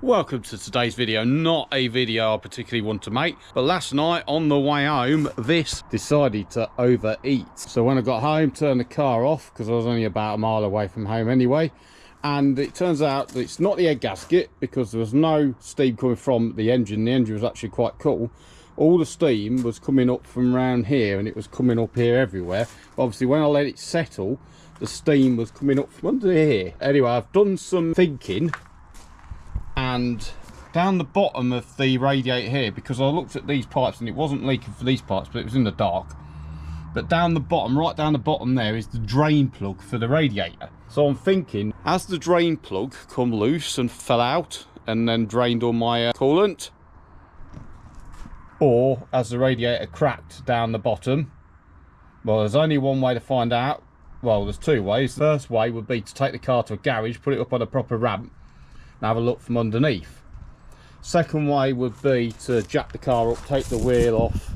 Welcome to today's video. Not a video I particularly want to make, but last night on the way home this decided to overheat. So when I got home, turned the car off because I was only about a mile away from home anyway, and it turns out that it's not the head gasket because there was no steam coming from the engine. The engine was actually quite cool. All the steam was coming up from around here and it was coming up here everywhere. But obviously when I let it settle, the steam was coming up from under here. Anyway, I've done some thinking, and down the bottom of the radiator here, because I looked at these pipes and it wasn't leaking for these pipes, but it was in the dark. But down the bottom, right down the bottom there, is the drain plug for the radiator. So I'm thinking, has the drain plug come loose and fell out and then drained all my coolant? Or has the radiator cracked down the bottom? Well, there's only one way to find out. Well, there's two ways. The first way would be to take the car to a garage, put it up on a proper ramp, and have a look from underneath. Second way would be to jack the car up, take the wheel off.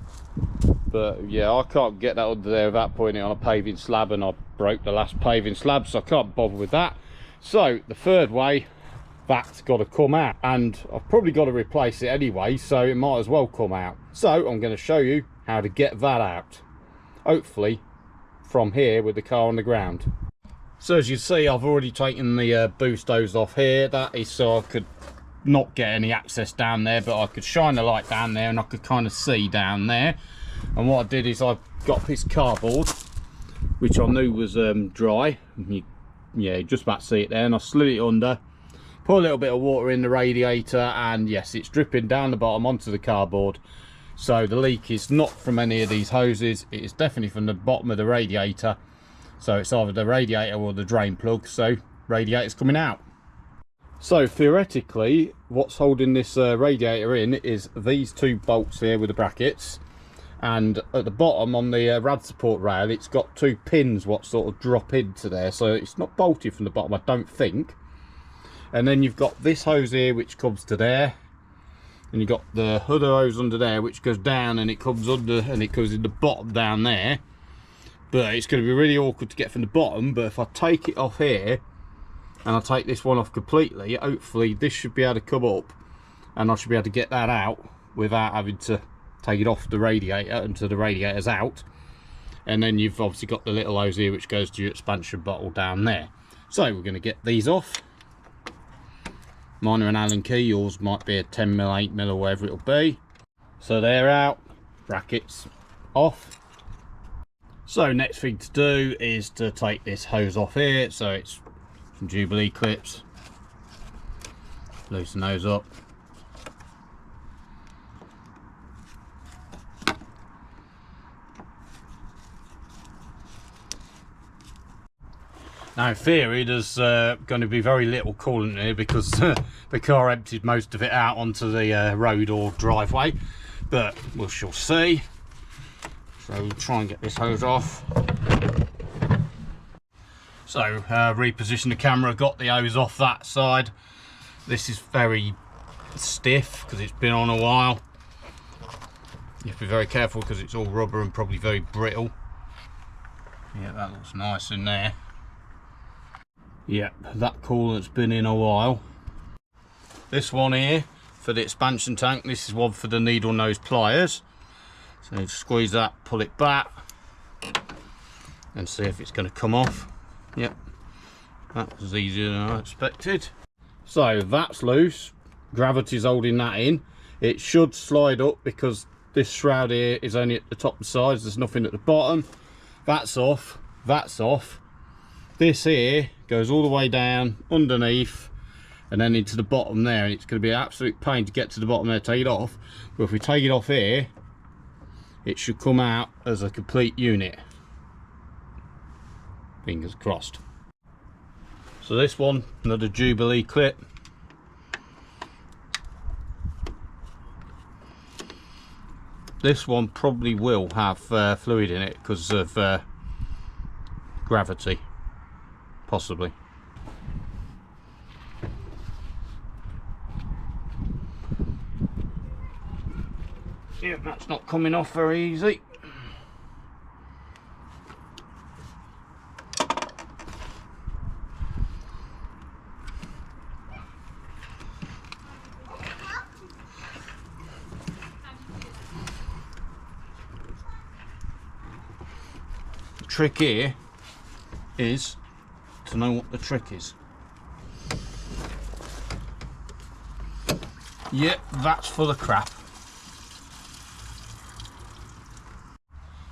But yeah, I can't get that under there without putting it on a paving slab, and I broke the last paving slab, so I can't bother with that. So the third way, that's got to come out, and I've probably got to replace it anyway, so it might as well come out. So I'm going to show you how to get that out, hopefully from here with the car on the ground. So as you see, I've already taken the boost hose off here. That is so I could not get any access down there, but I could shine the light down there and I could kind of see down there. And what I did is I got a piece of cardboard, which I knew was dry. Yeah, you just about see it there, and I slid it under, put a little bit of water in the radiator, and yes, it's dripping down the bottom onto the cardboard. So the leak is not from any of these hoses, it is definitely from the bottom of the radiator. So it's either the radiator or the drain plug, so radiator's coming out. So theoretically, what's holding this radiator in is these two bolts here with the brackets, and at the bottom on the rad support rail, it's got two pins what sort of drop into there, so it's not bolted from the bottom, I don't think. And then you've got this hose here which comes to there, and you've got the other hose under there which goes down and it comes under and it goes in the bottom down there. But it's going to be really awkward to get from the bottom. But if I take it off here and I take this one off completely, hopefully this should be able to come up and I should be able to get that out without having to take it off the radiator until the radiator's out. And then you've obviously got the little hose here which goes to your expansion bottle down there. So we're going to get these off. Mine are an Allen key, yours might be a 10mm, 8mm or whatever it'll be. So they're out, brackets off. So next thing to do is to take this hose off here. So it's some Jubilee clips, loosen those up. Now in theory there's going to be very little coolant here because the car emptied most of it out onto the road or driveway, but we shall see. So we'll try and get this hose off. So reposition the camera, got the hose off that side. This is very stiff because it's been on a while. You have to be very careful because it's all rubber and probably very brittle. Yeah, that looks nice in there. Yep, that coolant's been in a while. This one here for the expansion tank, this is one for the needle nose pliers. So you squeeze that, pull it back and see if it's going to come off. Yep, that was easier than I expected. So that's loose, gravity's holding that in. It should slide up because this shroud here is only at the top and sides, there's nothing at the bottom. That's off, that's off. This here goes all the way down underneath and then into the bottom there, and it's going to be an absolute pain to get to the bottom there, take it off. But if we take it off here, it should come out as a complete unit. Fingers crossed. So this one, another Jubilee clip. This one probably will have fluid in it because of gravity. Possibly. Yeah, that's not coming off very easy. trick here is to know what the trick is. Yep, that's full of crap.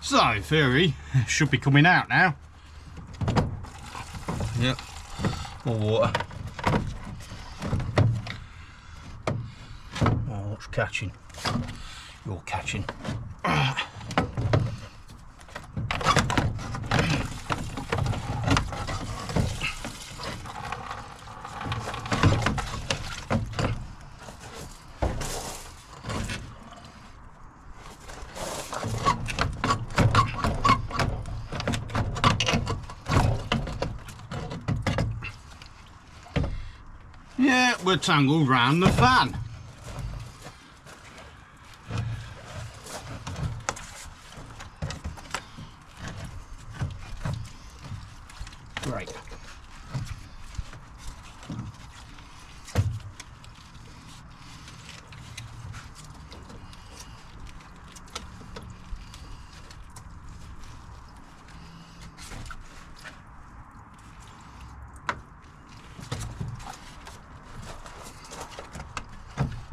So, theory should be coming out now. Yep, more water. Oh, what's catching? You're catching. Yeah, we're tangled round the fan. Great.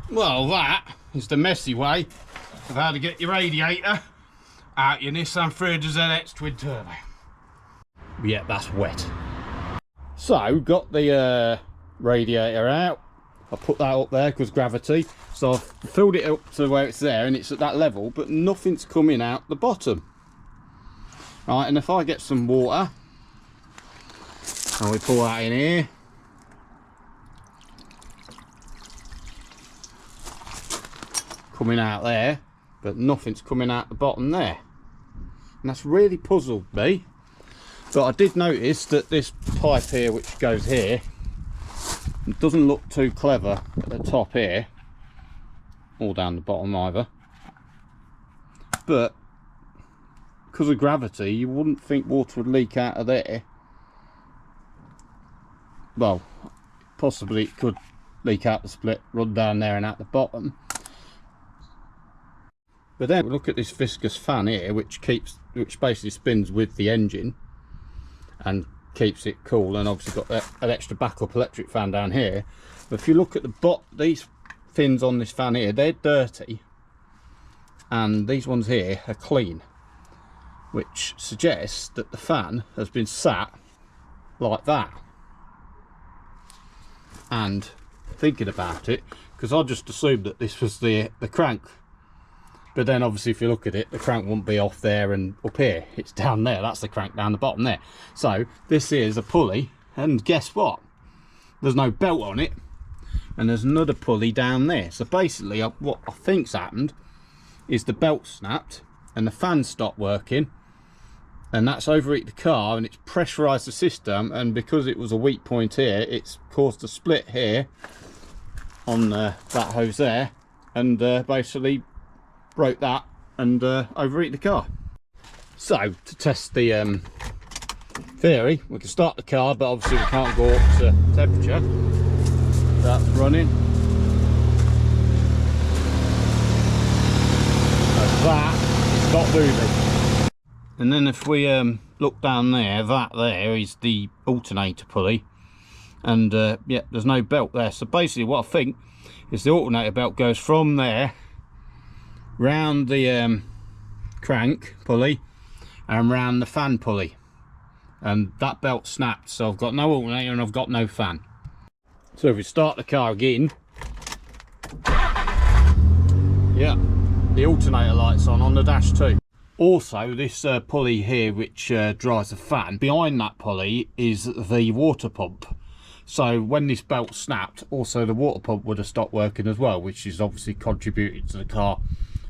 Well, that is the messy way of how to get your radiator out your Nissan 300Zx twin turbo. Yeah, that's wet. So, got the radiator out. I put that up there because gravity. So I've filled it up to where it's there and it's at that level, but nothing's coming out the bottom. Right, and if I get some water, and we pour that in here. Coming out there, but nothing's coming out the bottom there, and that's really puzzled me. But I did notice that this pipe here, which goes here, doesn't look too clever at the top here, or down the bottom either, but because of gravity you wouldn't think water would leak out of there. Well, possibly it could leak out the split, run down there and out the bottom. But then look at this viscous fan here, which basically spins with the engine and keeps it cool, and obviously got an extra backup electric fan down here. But if you look at the these fins on this fan here, they're dirty, and these ones here are clean, which suggests that the fan has been sat like that. And thinking about it, because I just assumed that this was the crank. But then obviously if you look at it, the crank won't be off there and up here. It's down there. That's the crank down the bottom there. So this is a pulley, and guess what? There's no belt on it, and there's another pulley down there. So basically what I think's happened is the belt snapped and the fan stopped working, and that's overheated the car and it's pressurized the system, and because it was a weak point here, it's caused a split here on that hose there, and basically broke that and overheat the car. So to test the theory, we can start the car, but obviously we can't go up to temperature. That's running. So that is not moving. And then if we look down there, that there is the alternator pulley, and yeah, there's no belt there. So basically what I think is the alternator belt goes from there round the crank pulley and round the fan pulley, and that belt snapped, so I've got no alternator and I've got no fan. So if we start the car again, yeah, the alternator light's on the dash too. Also this pulley here, which drives the fan, behind that pulley is the water pump. So when this belt snapped, also the water pump would have stopped working as well, which is obviously contributed to the car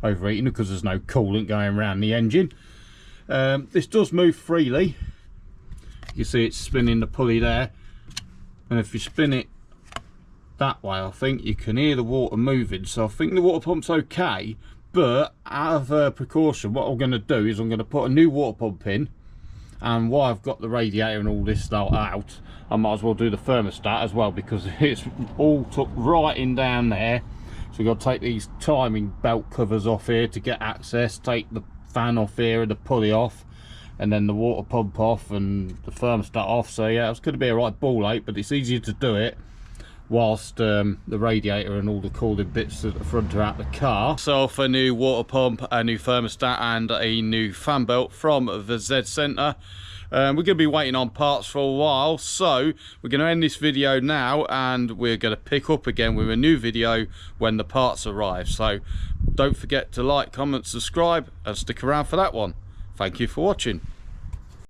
overheating because there's no coolant going around the engine. This does move freely. You see it's spinning the pulley there, and if you spin it that way, I think you can hear the water moving. So I think the water pump's okay, but out of precaution, what I'm going to do is I'm going to put a new water pump in, and while I've got the radiator and all this stuff out, I might as well do the thermostat as well, because it's all tucked right in down there. So we've got to take these timing belt covers off here to get access, take the fan off here and the pulley off, and then the water pump off and the thermostat off. So yeah, it's going to be a right ball ache, but it's easier to do it whilst the radiator and all the cooling bits at the front are out the car. So for a new water pump, a new thermostat and a new fan belt from the Z Centre. We're going to be waiting on parts for a while, so we're going to end this video now and we're going to pick up again with a new video when the parts arrive. So don't forget to like, comment, subscribe and stick around for that one. Thank you for watching.